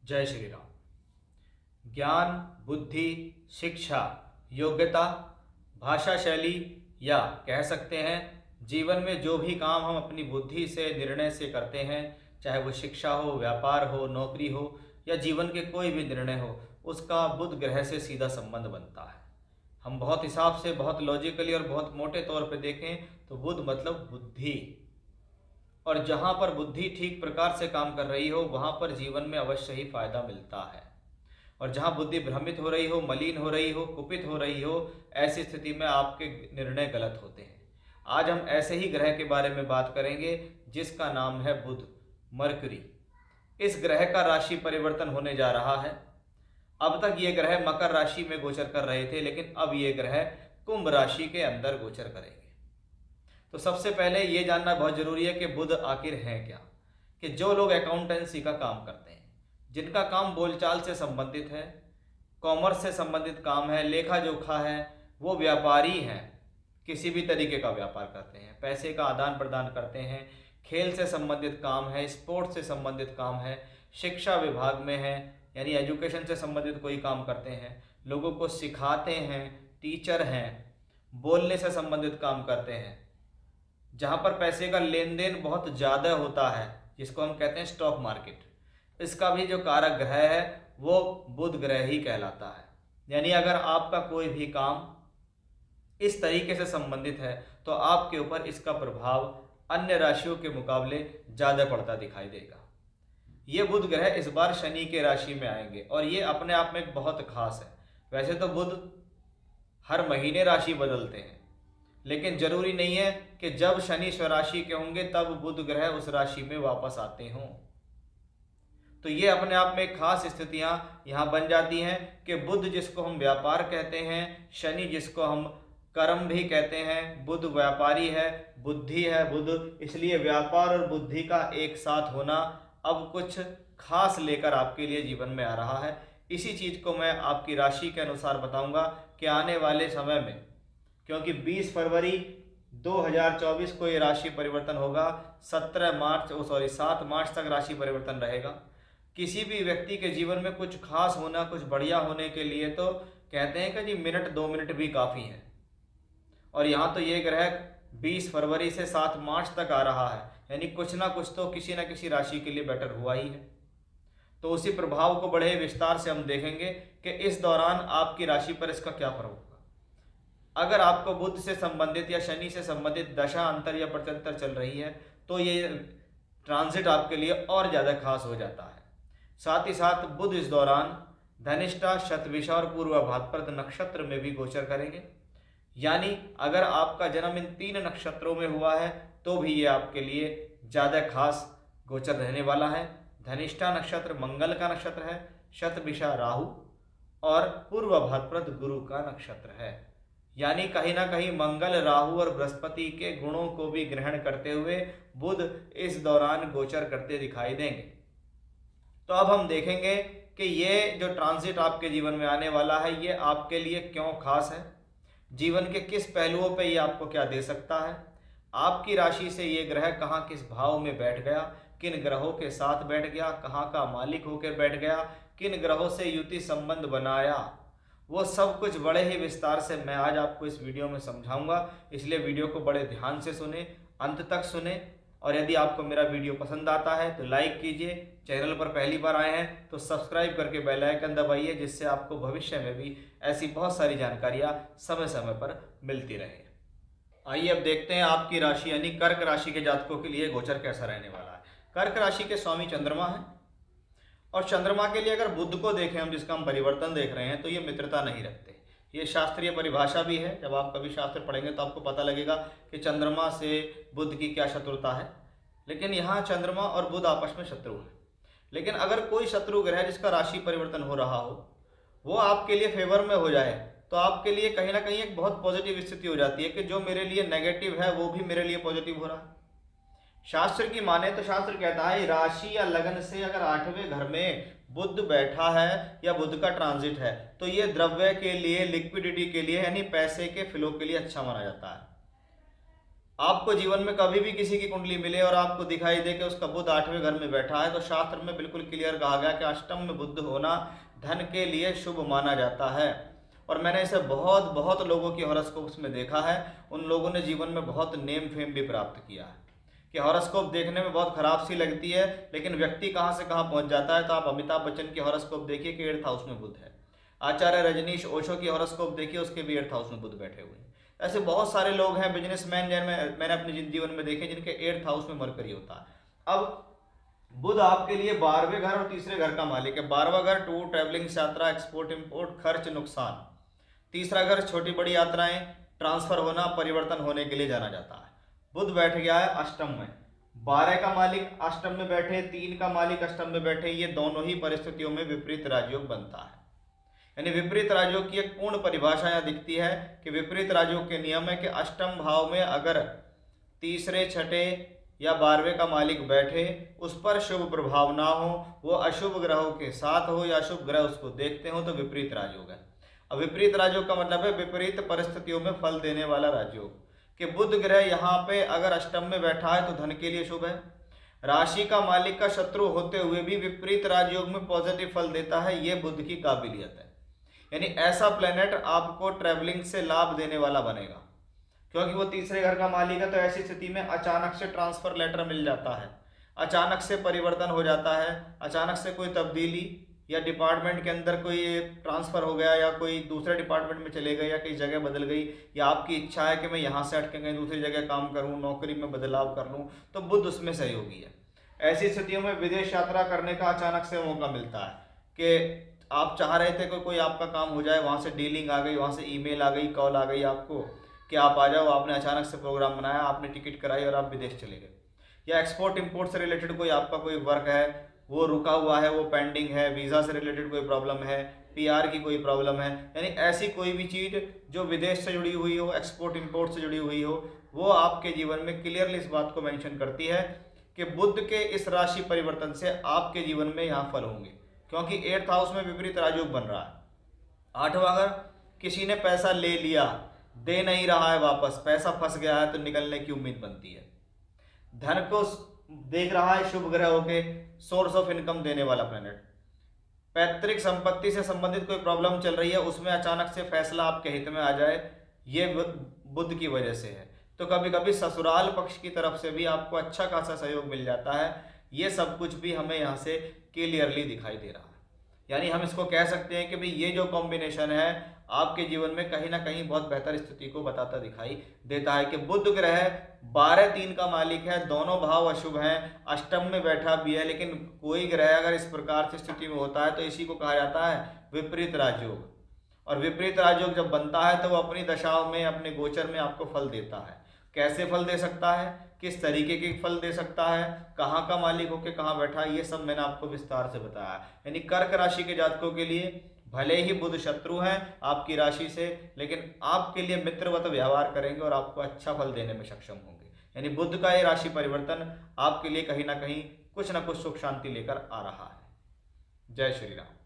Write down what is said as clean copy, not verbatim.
जय श्री राम। ज्ञान, बुद्धि, शिक्षा, योग्यता, भाषा शैली या कह सकते हैं जीवन में जो भी काम हम अपनी बुद्धि से निर्णय से करते हैं, चाहे वो शिक्षा हो, व्यापार हो, नौकरी हो या जीवन के कोई भी निर्णय हो, उसका बुध ग्रह से सीधा संबंध बनता है। हम बहुत हिसाब से, बहुत लॉजिकली और बहुत मोटे तौर पे देखें तो बुध मतलब बुद्धि, और जहाँ पर बुद्धि ठीक प्रकार से काम कर रही हो वहाँ पर जीवन में अवश्य ही फायदा मिलता है। और जहाँ बुद्धि भ्रमित हो रही हो, मलिन हो रही हो, कुपित हो रही हो, ऐसी स्थिति में आपके निर्णय गलत होते हैं। आज हम ऐसे ही ग्रह के बारे में बात करेंगे जिसका नाम है बुध, मरकरी। इस ग्रह का राशि परिवर्तन होने जा रहा है। अब तक ये ग्रह मकर राशि में गोचर कर रहे थे, लेकिन अब ये ग्रह कुंभ राशि के अंदर गोचर करेंगे। तो सबसे पहले ये जानना बहुत जरूरी है कि बुध आखिर है क्या। कि जो लोग अकाउंटेंसी का काम करते हैं, जिनका काम बोलचाल से संबंधित है, कॉमर्स से संबंधित काम है, लेखा जोखा है, वो व्यापारी हैं, किसी भी तरीके का व्यापार करते हैं, पैसे का आदान प्रदान करते हैं, खेल से संबंधित काम है, स्पोर्ट्स से संबंधित काम है, शिक्षा विभाग में है यानी एजुकेशन से संबंधित कोई काम करते हैं, लोगों को सिखाते हैं, टीचर हैं, बोलने से संबंधित काम करते हैं, जहाँ पर पैसे का लेन देन बहुत ज़्यादा होता है, जिसको हम कहते हैं स्टॉक मार्केट, इसका भी जो कारक ग्रह है वो बुध ग्रह ही कहलाता है। यानी अगर आपका कोई भी काम इस तरीके से संबंधित है तो आपके ऊपर इसका प्रभाव अन्य राशियों के मुकाबले ज़्यादा पड़ता दिखाई देगा। ये बुध ग्रह इस बार शनि के राशि में आएंगे और ये अपने आप में एक बहुत खास है। वैसे तो बुध हर महीने राशि बदलते हैं, लेकिन जरूरी नहीं है कि जब शनि स्वराशि के होंगे तब बुध ग्रह उस राशि में वापस आते हों। तो ये अपने आप में खास स्थितियां यहाँ बन जाती हैं कि बुध जिसको हम व्यापार कहते हैं, शनि जिसको हम कर्म भी कहते हैं, बुध व्यापारी है, बुद्धि है बुध, इसलिए व्यापार और बुद्धि का एक साथ होना अब कुछ खास लेकर आपके लिए जीवन में आ रहा है। इसी चीज को मैं आपकी राशि के अनुसार बताऊंगा कि आने वाले समय में, क्योंकि 20 फरवरी 2024 को ये राशि परिवर्तन होगा, 7 मार्च तक राशि परिवर्तन रहेगा। किसी भी व्यक्ति के जीवन में कुछ खास होना, कुछ बढ़िया होने के लिए तो कहते हैं कि जी मिनट 2 मिनट भी काफ़ी हैं, और यहाँ तो ये ग्रह 20 फरवरी से 7 मार्च तक आ रहा है, यानी कुछ ना कुछ तो किसी न किसी राशि के लिए बेटर हुआ ही है। तो उसी प्रभाव को बड़े विस्तार से हम देखेंगे कि इस दौरान आपकी राशि पर इसका क्या प्रभाव होगा। अगर आपको बुध से संबंधित या शनि से संबंधित दशा अंतर या प्रत्यंतर चल रही है तो ये ट्रांजिट आपके लिए और ज़्यादा खास हो जाता है। साथ ही साथ बुध इस दौरान धनिष्ठा, शतभिषा और पूर्व भाद्रपद नक्षत्र में भी गोचर करेंगे। यानी अगर आपका जन्म इन 3 नक्षत्रों में हुआ है तो भी ये आपके लिए ज़्यादा खास गोचर रहने वाला है। धनिष्ठा नक्षत्र मंगल का नक्षत्र है, शतभिषा राहु और पूर्व भाद्रपद गुरु का नक्षत्र है। यानी कहीं ना कहीं मंगल, राहु और बृहस्पति के गुणों को भी ग्रहण करते हुए बुध इस दौरान गोचर करते दिखाई देंगे। तो अब हम देखेंगे कि ये जो ट्रांजिट आपके जीवन में आने वाला है ये आपके लिए क्यों खास है, जीवन के किस पहलुओं पे ये आपको क्या दे सकता है, आपकी राशि से ये ग्रह कहाँ किस भाव में बैठ गया, किन ग्रहों के साथ बैठ गया, कहाँ का मालिक होकर बैठ गया, किन ग्रहों से युति संबंध बनाया, वो सब कुछ बड़े ही विस्तार से मैं आज आपको इस वीडियो में समझाऊंगा। इसलिए वीडियो को बड़े ध्यान से सुने, अंत तक सुने, और यदि आपको मेरा वीडियो पसंद आता है तो लाइक कीजिए, चैनल पर पहली बार आए हैं तो सब्सक्राइब करके बेल आइकन दबाइए, जिससे आपको भविष्य में भी ऐसी बहुत सारी जानकारियाँ समय समय पर मिलती रहे। आइए अब देखते हैं आपकी राशि यानी कर्क राशि के जातकों के लिए गोचर कैसा रहने वाला है। कर्क राशि के स्वामी चंद्रमा है, और चंद्रमा के लिए अगर बुध को देखें हम, जिसका हम परिवर्तन देख रहे हैं, तो ये मित्रता नहीं रखते। ये शास्त्रीय परिभाषा भी है, जब आप कभी शास्त्र पढ़ेंगे तो आपको पता लगेगा कि चंद्रमा से बुध की क्या शत्रुता है। लेकिन यहाँ चंद्रमा और बुध आपस में शत्रु हैं। लेकिन अगर कोई शत्रु ग्रह जिसका राशि परिवर्तन हो रहा हो वो आपके लिए फेवर में हो जाए तो आपके लिए कहीं ना कहीं एक बहुत पॉजिटिव स्थिति हो जाती है कि जो मेरे लिए नेगेटिव है वो भी मेरे लिए पॉजिटिव हो रहा है। शास्त्र की माने तो शास्त्र कहता है राशि या लगन से अगर 8वें घर में बुध बैठा है या बुध का ट्रांजिट है तो ये द्रव्य के लिए, लिक्विडिटी के लिए यानी पैसे के फ्लो के लिए अच्छा माना जाता है। आपको जीवन में कभी भी किसी की कुंडली मिले और आपको दिखाई दे कि उसका बुध 8वें घर में बैठा है, तो शास्त्र में बिल्कुल क्लियर कहा गया कि अष्टम में बुध होना धन के लिए शुभ माना जाता है। और मैंने इसे बहुत बहुत लोगों की हॉरोस्कोप्स में देखा है। उन लोगों ने जीवन में बहुत नेम फेम भी प्राप्त किया है कि हॉरोस्कोप देखने में बहुत खराब सी लगती है, लेकिन व्यक्ति कहाँ से कहाँ पहुँच जाता है। तो आप अमिताभ बच्चन की हॉरोस्कोप देखिए कि 8th हाउस में बुध है। आचार्य रजनीश ओशो की हॉरोस्कोप देखिए, उसके भी 8th हाउस में बुध बैठे हुए हैं। ऐसे बहुत सारे लोग हैं बिजनेसमैन मैंने अपने जीवन में देखे जिनके 8th हाउस में मरकरी होता है। अब बुध आपके लिए 12वें घर और तीसरे घर का मालिक है। 12वां घर टूर, ट्रैवलिंग, यात्रा, एक्सपोर्ट इंपोर्ट, खर्च, नुकसान। तीसरा घर छोटी बड़ी यात्राएं, ट्रांसफर होना, परिवर्तन होने के लिए जाना जाता है। बुध बैठ गया है अष्टम में। 12 का मालिक अष्टम में बैठे, 3 का मालिक अष्टम में बैठे, ये दोनों ही परिस्थितियों में विपरीत राजयोग बनता है। यानी विपरीत राजयोग की एक पूर्ण परिभाषा यहाँ दिखती है कि विपरीत राजयोग के नियम है कि अष्टम भाव में अगर तीसरे, छठे या 12वें का मालिक बैठे, उस पर शुभ प्रभाव ना हो, वो अशुभ ग्रहों के साथ हो या अशुभ ग्रह उसको देखते हो, तो विपरीत राजयोग है। अब विपरीत राजयोग का मतलब है विपरीत परिस्थितियों में फल देने वाला राजयोग। कि बुध ग्रह यहाँ पे अगर अष्टम में बैठा है तो धन के लिए शुभ है। राशि का मालिक का शत्रु होते हुए भी विपरीत राजयोग में पॉजिटिव फल देता है, ये बुध की काबिलियत है। यानी ऐसा प्लेनेट आपको ट्रैवलिंग से लाभ देने वाला बनेगा, क्योंकि वो तीसरे घर का मालिक है। तो ऐसी स्थिति में अचानक से ट्रांसफर लेटर मिल जाता है, अचानक से परिवर्तन हो जाता है, अचानक से कोई तब्दीली, या डिपार्टमेंट के अंदर कोई ट्रांसफर हो गया, या कोई दूसरे डिपार्टमेंट में चले गए, या कई जगह बदल गई, या आपकी इच्छा है कि मैं यहाँ से हट के कहीं दूसरी जगह काम करूँ, नौकरी में बदलाव कर लूँ, तो बुध उसमें सहयोगी है। ऐसी स्थितियों में विदेश यात्रा करने का अचानक से मौका मिलता है कि आप चाह रहे थे कि कोई आपका काम हो जाए, वहाँ से डीलिंग आ गई, वहाँ से ईमेल आ गई, कॉल आ गई आपको कि आप आ जाओ, आपने अचानक से प्रोग्राम बनाया, आपने टिकट कराई और आप विदेश चले गए। या एक्सपोर्ट इंपोर्ट से रिलेटेड कोई आपका कोई वर्क है, वो रुका हुआ है, वो पेंडिंग है, वीज़ा से रिलेटेड कोई प्रॉब्लम है, पीआर की कोई प्रॉब्लम है, यानी ऐसी कोई भी चीज़ जो विदेश से जुड़ी हुई हो, एक्सपोर्ट इंपोर्ट से जुड़ी हुई हो, वो आपके जीवन में क्लियरली इस बात को मेंशन करती है कि बुध के इस राशि परिवर्तन से आपके जीवन में यहाँ फल होंगे, क्योंकि 8th हाउस में विपरीत राजयोग बन रहा है। 8वां घर, किसी ने पैसा ले लिया, दे नहीं रहा है वापस, पैसा फंस गया है, तो निकलने की उम्मीद बनती है। धन को देख रहा है शुभ ग्रह होके, सोर्स ऑफ इनकम देने वाला प्लैनेट। पैतृक संपत्ति से संबंधित कोई प्रॉब्लम चल रही है, उसमें अचानक से फैसला आपके हित में आ जाए, ये बुध की वजह से है। तो कभी कभी ससुराल पक्ष की तरफ से भी आपको अच्छा खासा सहयोग मिल जाता है। ये सब कुछ भी हमें यहाँ से क्लियरली दिखाई दे रहा है। यानी हम इसको कह सकते हैं कि भाई ये जो कॉम्बिनेशन है आपके जीवन में कहीं ना कहीं बहुत बेहतर स्थिति को बताता दिखाई देता है कि बुध ग्रह 12-3 का मालिक है, दोनों भाव अशुभ हैं, अष्टम में बैठा भी है, लेकिन कोई ग्रह अगर इस प्रकार से स्थिति में होता है तो इसी को कहा जाता है विपरीत राजयोग। और विपरीत राजयोग जब बनता है तो वो अपनी दशाओं में, अपने गोचर में आपको फल देता है। कैसे फल दे सकता है, किस तरीके के फल दे सकता है, कहाँ का मालिक होकर कहाँ बैठा है, ये सब मैंने आपको विस्तार से बताया। यानी कर्क राशि के जातकों के लिए भले ही बुध शत्रु हैं आपकी राशि से, लेकिन आपके लिए मित्रवत व्यवहार करेंगे और आपको अच्छा फल देने में सक्षम होंगे। यानी बुध का ये राशि परिवर्तन आपके लिए कहीं ना कहीं कुछ ना कुछ सुख शांति लेकर आ रहा है। जय श्री राम।